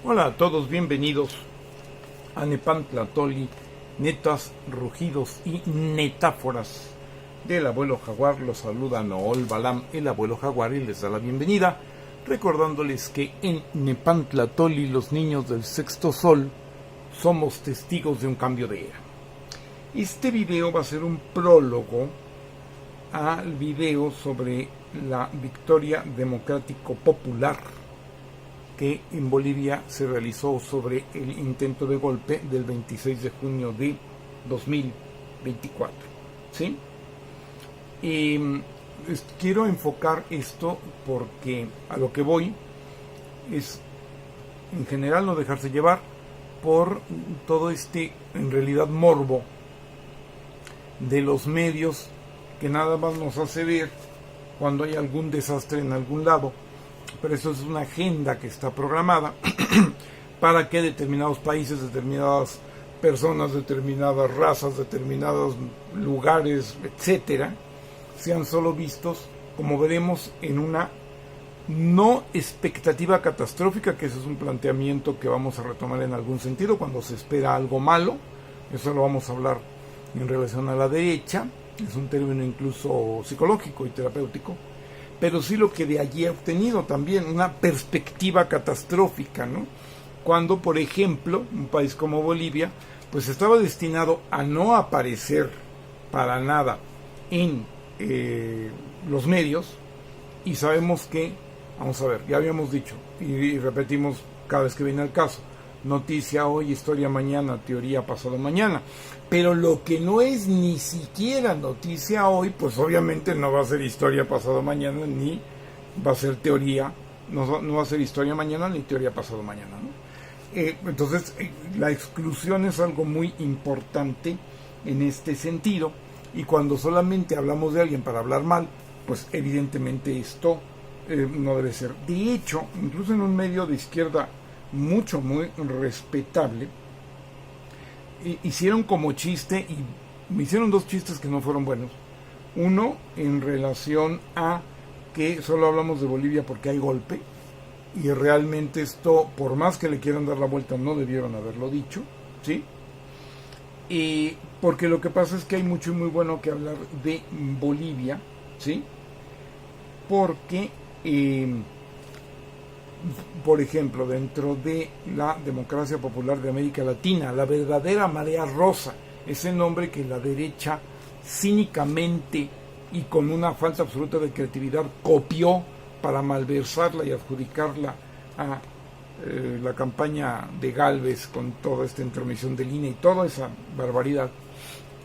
Hola a todos, bienvenidos a Nepantlatoli, netas, rugidos y metáforas del abuelo jaguar. Los saluda Nool Balam, el abuelo jaguar, y les da la bienvenida, recordándoles que en Nepantlatoli, los niños del sexto sol, somos testigos de un cambio de era. Este video va a ser un prólogo al video sobre la victoria democrático popular que en Bolivia se realizó sobre el intento de golpe del 26 de junio de 2024. ¿Sí? Quiero enfocar esto porque a lo que voy es, en general, no dejarse llevar por todo este, en realidad, morbo de los medios que nada más nos hace ver cuando hay algún desastre en algún lado. Pero eso es una agenda que está programada para que determinados países, determinadas personas, determinadas razas, determinados lugares, etcétera, sean solo vistos, como veremos, en una no expectativa catastrófica, que ese es un planteamiento que vamos a retomar en algún sentido cuando se espera algo malo. Eso lo vamos a hablar en relación a la derecha, es un término incluso psicológico y terapéutico. Pero sí lo que de allí he obtenido también, una perspectiva catastrófica, ¿no? Cuando, por ejemplo, un país como Bolivia, pues estaba destinado a no aparecer para nada en los medios, y sabemos que, vamos a ver, ya habíamos dicho, y repetimos cada vez que viene el caso, noticia hoy, historia mañana, teoría pasado mañana. Pero lo que no es ni siquiera noticia hoy, pues obviamente no va a ser historia pasado mañana, ni va a ser teoría, no va a ser historia mañana, ni teoría pasado mañana, ¿no? Entonces, la exclusión es algo muy importante en este sentido, y cuando solamente hablamos de alguien para hablar mal, pues evidentemente esto no debe ser. De hecho, incluso en un medio de izquierda muy respetable, hicieron como chiste, y me hicieron dos chistes que no fueron buenos. Uno en relación a que solo hablamos de Bolivia porque hay golpe, y realmente esto, por más que le quieran dar la vuelta, no debieron haberlo dicho, ¿sí? Porque lo que pasa es que hay mucho y muy bueno que hablar de Bolivia, ¿sí? Porque por ejemplo, dentro de la democracia popular de América Latina, la verdadera marea rosa, ese nombre que la derecha cínicamente y con una falta absoluta de creatividad copió para malversarla y adjudicarla a la campaña de Gálvez, con toda esta intromisión del INE y toda esa barbaridad,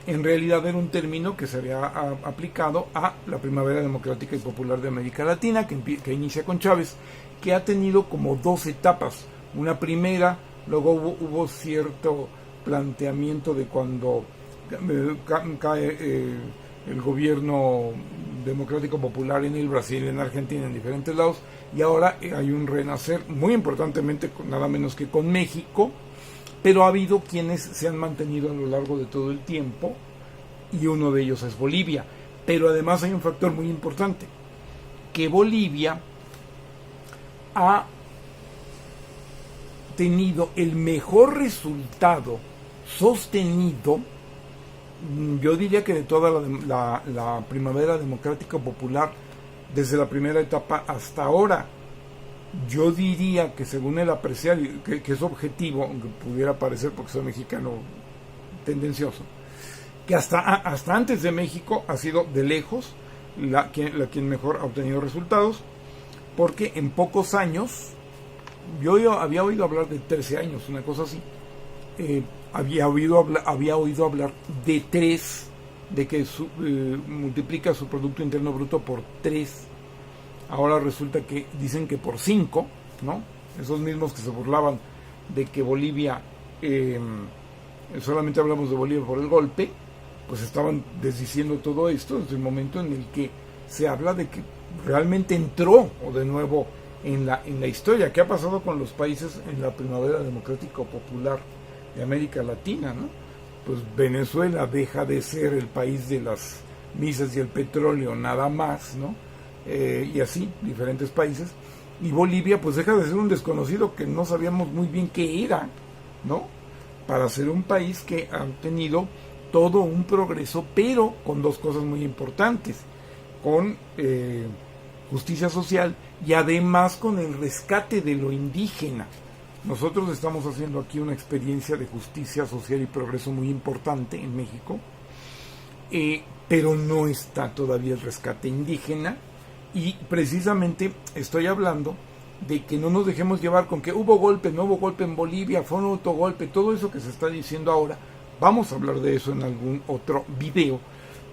en realidad era un término que se había aplicado a la primavera democrática y popular de América Latina, que inicia con Chávez, que ha tenido como dos etapas. Una primera, luego hubo cierto planteamiento de cuando cae el gobierno democrático popular en el Brasil, en Argentina, en diferentes lados, y ahora hay un renacer, muy importantemente, nada menos que con México, pero ha habido quienes se han mantenido a lo largo de todo el tiempo, y uno de ellos es Bolivia. Pero además hay un factor muy importante, que Bolivia ha tenido el mejor resultado sostenido, yo diría que de toda la primavera democrática popular, desde la primera etapa hasta ahora. Yo diría que, según el apreciar, que es objetivo, aunque pudiera parecer porque soy mexicano tendencioso, que hasta antes de México ha sido de lejos quien mejor ha obtenido resultados, porque en pocos años, yo había oído hablar de 13 años, una cosa así, había oído hablar de 3, de que multiplica su Producto Interno Bruto por 3. Ahora resulta que dicen que por 5, ¿no? Esos mismos que se burlaban de que Bolivia, solamente hablamos de Bolivia por el golpe, pues estaban desdiciendo todo esto desde el momento en el que se habla de que realmente entró o de nuevo en la historia. ¿Qué ha pasado con los países en la primavera democrática popular de América Latina, ¿no? Pues Venezuela deja de ser el país de las misas y el petróleo nada más, ¿no? Y así, diferentes países, y Bolivia pues deja de ser un desconocido que no sabíamos muy bien qué era, ¿no? Para ser un país que ha tenido todo un progreso, pero con dos cosas muy importantes, con justicia social y además con el rescate de lo indígena. Nosotros estamos haciendo aquí una experiencia de justicia social y progreso muy importante en México, pero no está todavía el rescate indígena, y precisamente estoy hablando de que no nos dejemos llevar con que hubo golpe, no hubo golpe en Bolivia, fue un autogolpe, todo eso que se está diciendo ahora. Vamos a hablar de eso en algún otro video,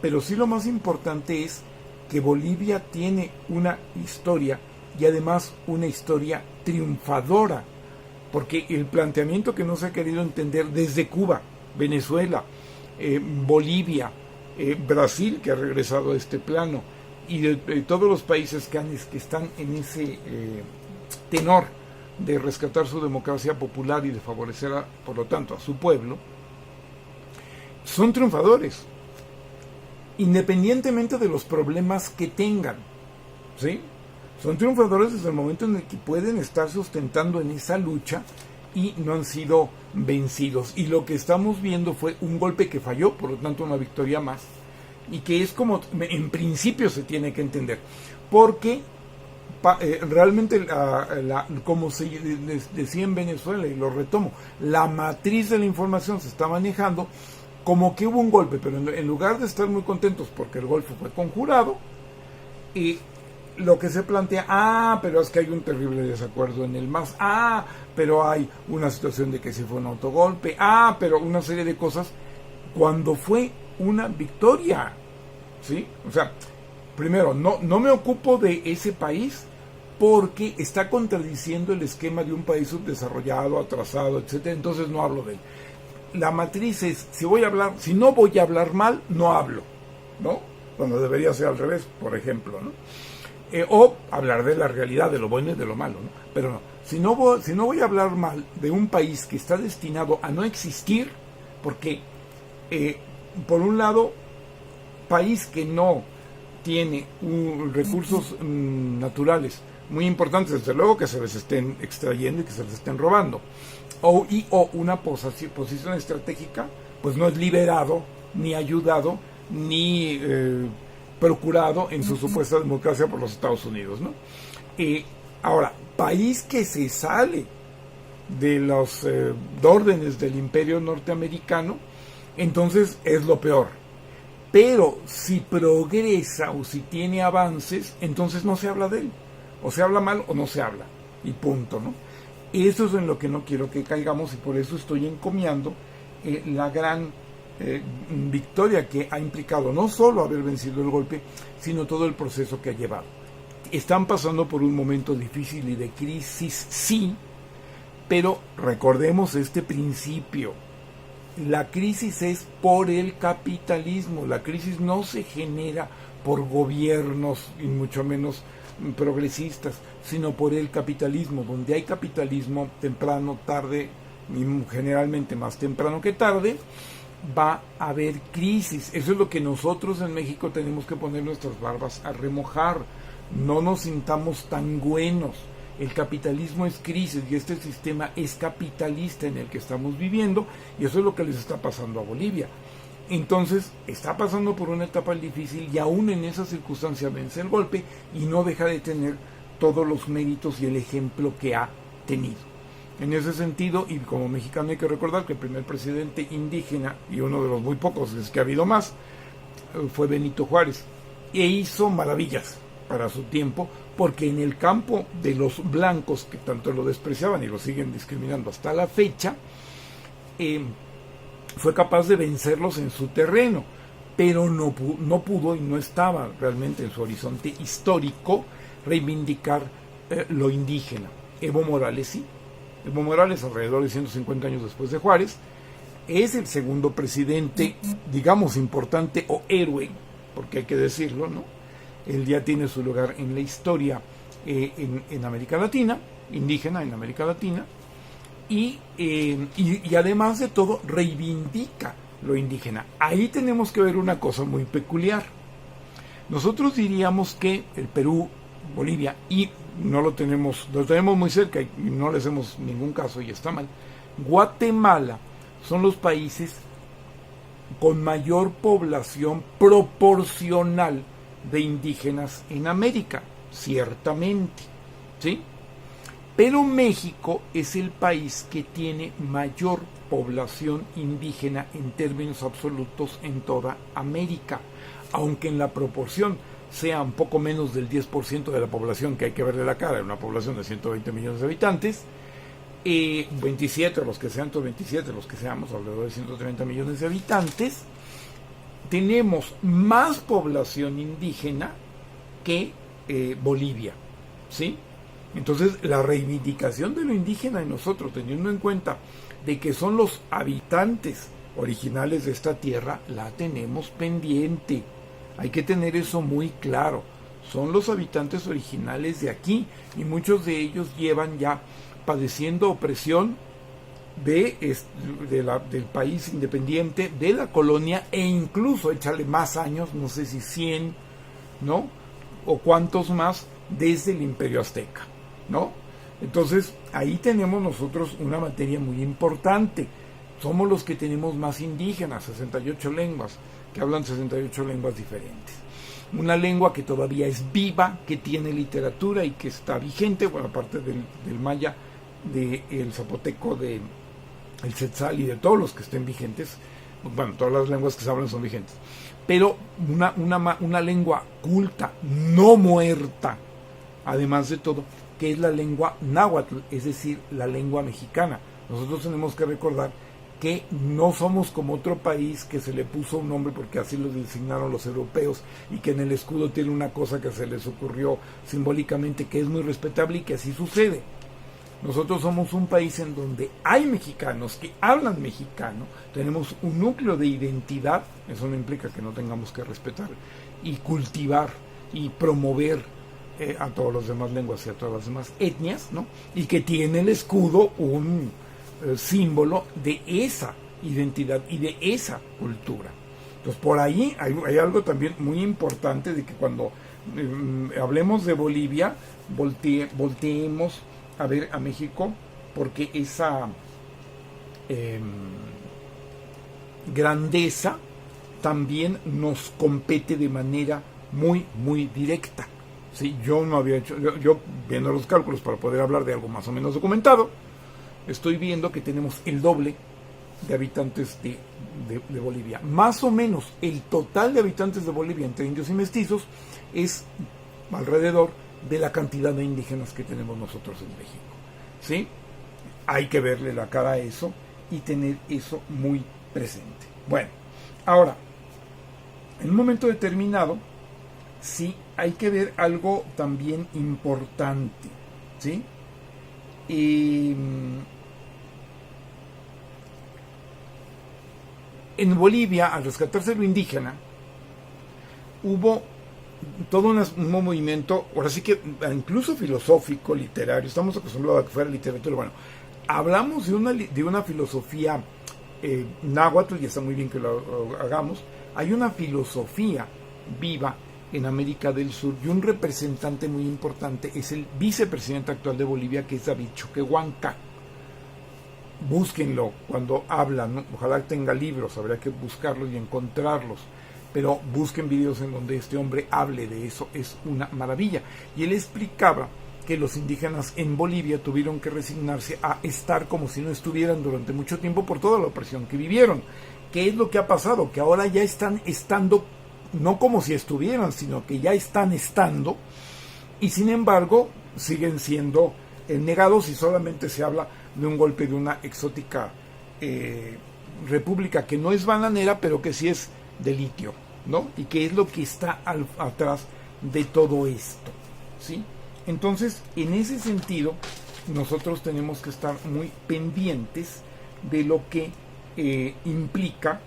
pero sí lo más importante es que Bolivia tiene una historia, y además una historia triunfadora, porque el planteamiento que no se ha querido entender desde Cuba, Venezuela, Bolivia, Brasil, que ha regresado a este plano, y de todos los países que están en ese tenor de rescatar su democracia popular y de favorecer, por lo tanto, a su pueblo, son triunfadores, independientemente de los problemas que tengan, ¿sí? Son triunfadores desde el momento en el que pueden estar sustentando en esa lucha y no han sido vencidos. Y lo que estamos viendo fue un golpe que falló, por lo tanto una victoria más, y que es como en principio se tiene que entender, porque realmente como se decía en Venezuela, y lo retomo, la matriz de la información se está manejando como que hubo un golpe, pero en lugar de estar muy contentos porque el golpe fue conjurado, y lo que se plantea, pero es que hay un terrible desacuerdo en el MAS, pero hay una situación de que sí fue un autogolpe, pero una serie de cosas, cuando fue una victoria, ¿sí? O sea, primero, no me ocupo de ese país porque está contradiciendo el esquema de un país subdesarrollado, atrasado, etcétera, entonces no hablo de él. La matriz es, si no voy a hablar mal, no hablo, ¿no? Cuando debería ser al revés, por ejemplo, ¿no? O hablar de la realidad, de lo bueno y de lo malo, ¿no? Pero no, si no voy a hablar mal de un país que está destinado a no existir, porque por un lado, país que no tiene recursos naturales muy importantes, desde luego que se les estén extrayendo y que se les estén robando, o una posición estratégica, pues no es liberado, ni ayudado, ni procurado en su supuesta democracia por los Estados Unidos, ¿no? Ahora, país que se sale de los órdenes del imperio norteamericano, entonces es lo peor. Pero si progresa o si tiene avances, entonces no se habla de él. O se habla mal o no se habla. Y punto, ¿no? Eso es en lo que no quiero que caigamos, y por eso estoy encomiando la gran victoria que ha implicado no solo haber vencido el golpe, sino todo el proceso que ha llevado. Están pasando por un momento difícil y de crisis, sí, pero recordemos este principio. La crisis es por el capitalismo. La crisis no se genera por gobiernos, y mucho menos progresistas, sino por el capitalismo. Donde hay capitalismo, temprano, tarde, y generalmente más temprano que tarde, va a haber crisis. Eso es lo que nosotros en México tenemos que poner nuestras barbas a remojar. No nos sintamos tan buenos. El capitalismo es crisis y este sistema es capitalista en el que estamos viviendo, y eso es lo que les está pasando a Bolivia. Entonces está pasando por una etapa difícil, y aún en esa circunstancia vence el golpe y no deja de tener todos los méritos y el ejemplo que ha tenido. En ese sentido, y como mexicano hay que recordar que el primer presidente indígena, y uno de los muy pocos, es que ha habido más, fue Benito Juárez, e hizo maravillas para su tiempo, porque en el campo de los blancos, que tanto lo despreciaban y lo siguen discriminando hasta la fecha, fue capaz de vencerlos en su terreno, pero no pudo y no estaba realmente en su horizonte histórico reivindicar lo indígena. Evo Morales sí. Evo Morales, alrededor de 150 años después de Juárez, es el segundo presidente, digamos, importante o héroe, porque hay que decirlo, ¿no? Él ya tiene su lugar en la historia en América Latina, indígena en América Latina, y además de todo reivindica lo indígena. Ahí tenemos que ver una cosa muy peculiar. Nosotros diríamos que el Perú, Bolivia y no lo tenemos muy cerca y no le hacemos ningún caso y está mal. Guatemala son los países con mayor población proporcional de indígenas en América, ciertamente, ¿sí? Pero México es el país que tiene mayor población indígena en términos absolutos en toda América, aunque en la proporción sea un poco menos del 10% de la población, que hay que verle la cara, una población de 120 millones de habitantes, 27, los que sean, 27, los que seamos, alrededor de 130 millones de habitantes, tenemos más población indígena que Bolivia, ¿sí? Entonces, la reivindicación de lo indígena en nosotros, teniendo en cuenta de que son los habitantes originales de esta tierra, la tenemos pendiente. Hay que tener eso muy claro. Son los habitantes originales de aquí y muchos de ellos llevan ya padeciendo opresión del país independiente, de la colonia, e incluso échale más años, no sé si 100, ¿no? O cuántos más, desde el Imperio Azteca, ¿no? Entonces, ahí tenemos nosotros una materia muy importante. Somos los que tenemos más indígenas, 68 lenguas, que hablan 68 lenguas diferentes. Una lengua que todavía es viva, que tiene literatura y que está vigente, bueno, aparte del maya, del zapoteco, del tzetzal y de todos los que estén vigentes. Bueno, todas las lenguas que se hablan son vigentes. Pero una lengua culta, no muerta, además de todo, que es la lengua náhuatl, es decir, la lengua mexicana. Nosotros tenemos que recordar que no somos como otro país que se le puso un nombre porque así lo designaron los europeos y que en el escudo tiene una cosa que se les ocurrió simbólicamente, que es muy respetable y que así sucede. Nosotros somos un país en donde hay mexicanos que hablan mexicano, tenemos un núcleo de identidad, eso no implica que no tengamos que respetar y cultivar y promover a todas las demás lenguas y a todas las demás etnias, ¿no? Y que tiene el escudo un símbolo de esa identidad y de esa cultura. Entonces, por ahí hay algo también muy importante de que cuando hablemos de Bolivia, volteemos a ver a México, porque esa grandeza también nos compete de manera muy, muy directa. ¿Sí? Yo no había hecho, yo viendo los cálculos para poder hablar de algo más o menos documentado, estoy viendo que tenemos el doble de habitantes de Bolivia. Más o menos el total de habitantes de Bolivia entre indios y mestizos es alrededor de la cantidad de indígenas que tenemos nosotros en México, ¿sí? Hay que verle la cara a eso y tener eso muy presente. Bueno, ahora, en un momento determinado, sí hay que ver algo también importante, ¿sí? En Bolivia, al rescatarse lo indígena, hubo todo un movimiento, ahora sí que incluso filosófico, literario. Estamos acostumbrados a que fuera literatura. Bueno, hablamos de una filosofía náhuatl, y está muy bien que lo hagamos. Hay una filosofía viva en América del Sur, y un representante muy importante es el vicepresidente actual de Bolivia, que es David Choquehuanca. Búsquenlo cuando hablan, ¿no? Ojalá tenga libros, habría que buscarlos y encontrarlos, pero busquen videos en donde este hombre hable de eso, es una maravilla. Y él explicaba que los indígenas en Bolivia tuvieron que resignarse a estar como si no estuvieran durante mucho tiempo por toda la opresión que vivieron. ¿Qué es lo que ha pasado? Que ahora ya están estando, no como si estuvieran, sino que ya están estando, y sin embargo siguen siendo negados, y solamente se habla de un golpe de una exótica república que no es bananera, pero que sí es de litio, ¿no? Y que es lo que está atrás de todo esto, ¿sí? Entonces, en ese sentido, nosotros tenemos que estar muy pendientes de lo que implica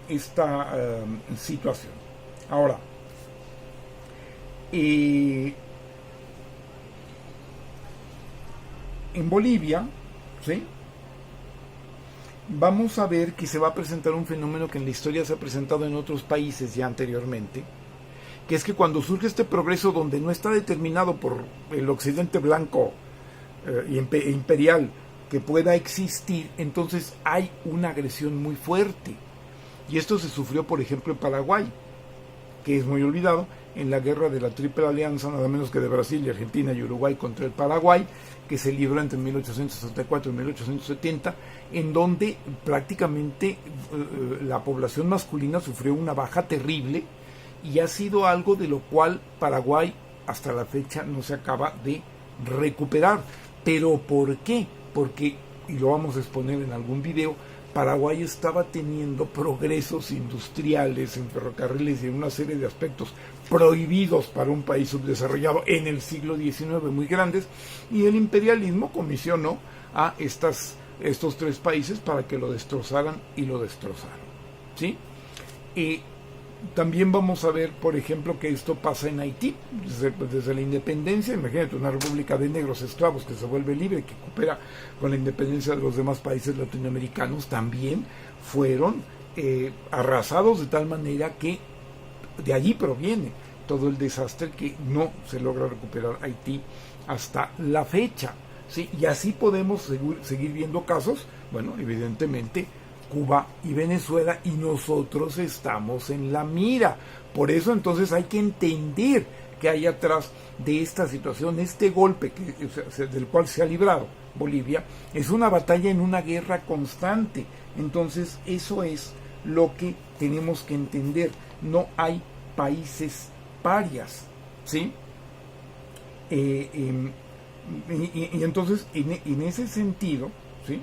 esta situación. Ahora, en Bolivia, ¿sí?, vamos a ver que se va a presentar un fenómeno que en la historia se ha presentado en otros países ya anteriormente, que es que cuando surge este progreso donde no está determinado por el occidente blanco imperial que pueda existir, entonces hay una agresión muy fuerte. Y esto se sufrió, por ejemplo, en Paraguay, que es muy olvidado, en la guerra de la Triple Alianza, nada menos que de Brasil y Argentina y Uruguay contra el Paraguay, que se libró entre 1864 y 1870, en donde prácticamente la población masculina sufrió una baja terrible, y ha sido algo de lo cual Paraguay hasta la fecha no se acaba de recuperar. ¿Pero por qué? Porque, y lo vamos a exponer en algún video, Paraguay estaba teniendo progresos industriales en ferrocarriles y en una serie de aspectos prohibidos para un país subdesarrollado en el siglo XIX, muy grandes, y el imperialismo comisionó a estos tres países para que lo destrozaran y lo destrozaron, ¿sí? También vamos a ver, por ejemplo, que esto pasa en Haití, desde la independencia. Imagínate una república de negros esclavos que se vuelve libre, que coopera con la independencia de los demás países latinoamericanos, también fueron arrasados de tal manera que de allí proviene todo el desastre que no se logra recuperar Haití hasta la fecha, ¿sí? Y así podemos seguir viendo casos, bueno, evidentemente Cuba y Venezuela, y nosotros estamos en la mira. Por eso entonces hay que entender que hay atrás de esta situación, este golpe del cual se ha librado Bolivia, es una batalla en una guerra constante. Entonces eso es lo que tenemos que entender. No hay países parias, ¿sí? Y entonces en ese sentido, ¿sí?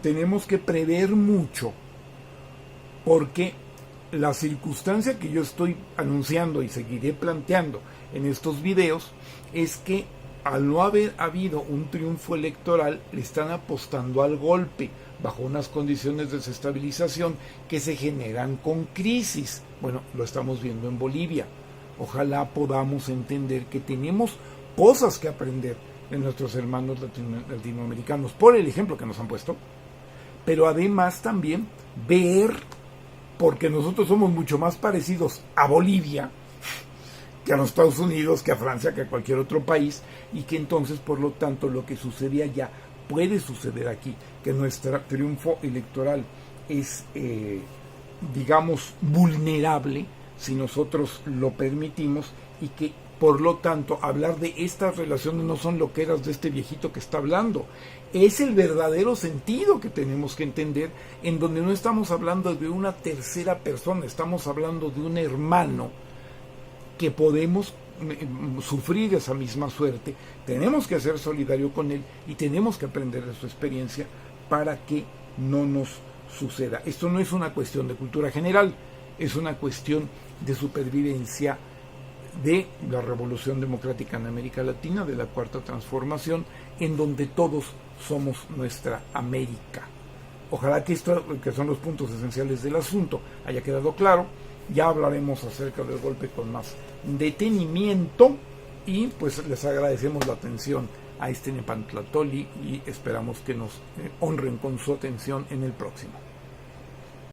Tenemos que prever mucho, porque la circunstancia que yo estoy anunciando y seguiré planteando en estos videos es que al no haber habido un triunfo electoral, le están apostando al golpe bajo unas condiciones de desestabilización que se generan con crisis. Bueno, lo estamos viendo en Bolivia. Ojalá podamos entender que tenemos cosas que aprender de nuestros hermanos latinoamericanos por el ejemplo que nos han puesto, pero además también ver, porque nosotros somos mucho más parecidos a Bolivia que a los Estados Unidos, que a Francia, que a cualquier otro país, y que entonces, por lo tanto, lo que sucede allá puede suceder aquí, que nuestro triunfo electoral es, digamos, vulnerable si nosotros lo permitimos, y que por lo tanto hablar de estas relaciones no son loqueras de este viejito que está hablando, es el verdadero sentido que tenemos que entender, en donde no estamos hablando de una tercera persona, estamos hablando de un hermano que podemos sufrir esa misma suerte. Tenemos que ser solidarios con él y tenemos que aprender de su experiencia para que no nos suceda. Esto no es una cuestión de cultura general, es una cuestión de supervivencia de la Revolución Democrática en América Latina, de la Cuarta Transformación, en donde todos somos nuestra América. Ojalá que esto, que son los puntos esenciales del asunto, haya quedado claro. Ya hablaremos acerca del golpe con más detenimiento, y pues les agradecemos la atención a este Nepantlatoli y esperamos que nos honren con su atención en el próximo.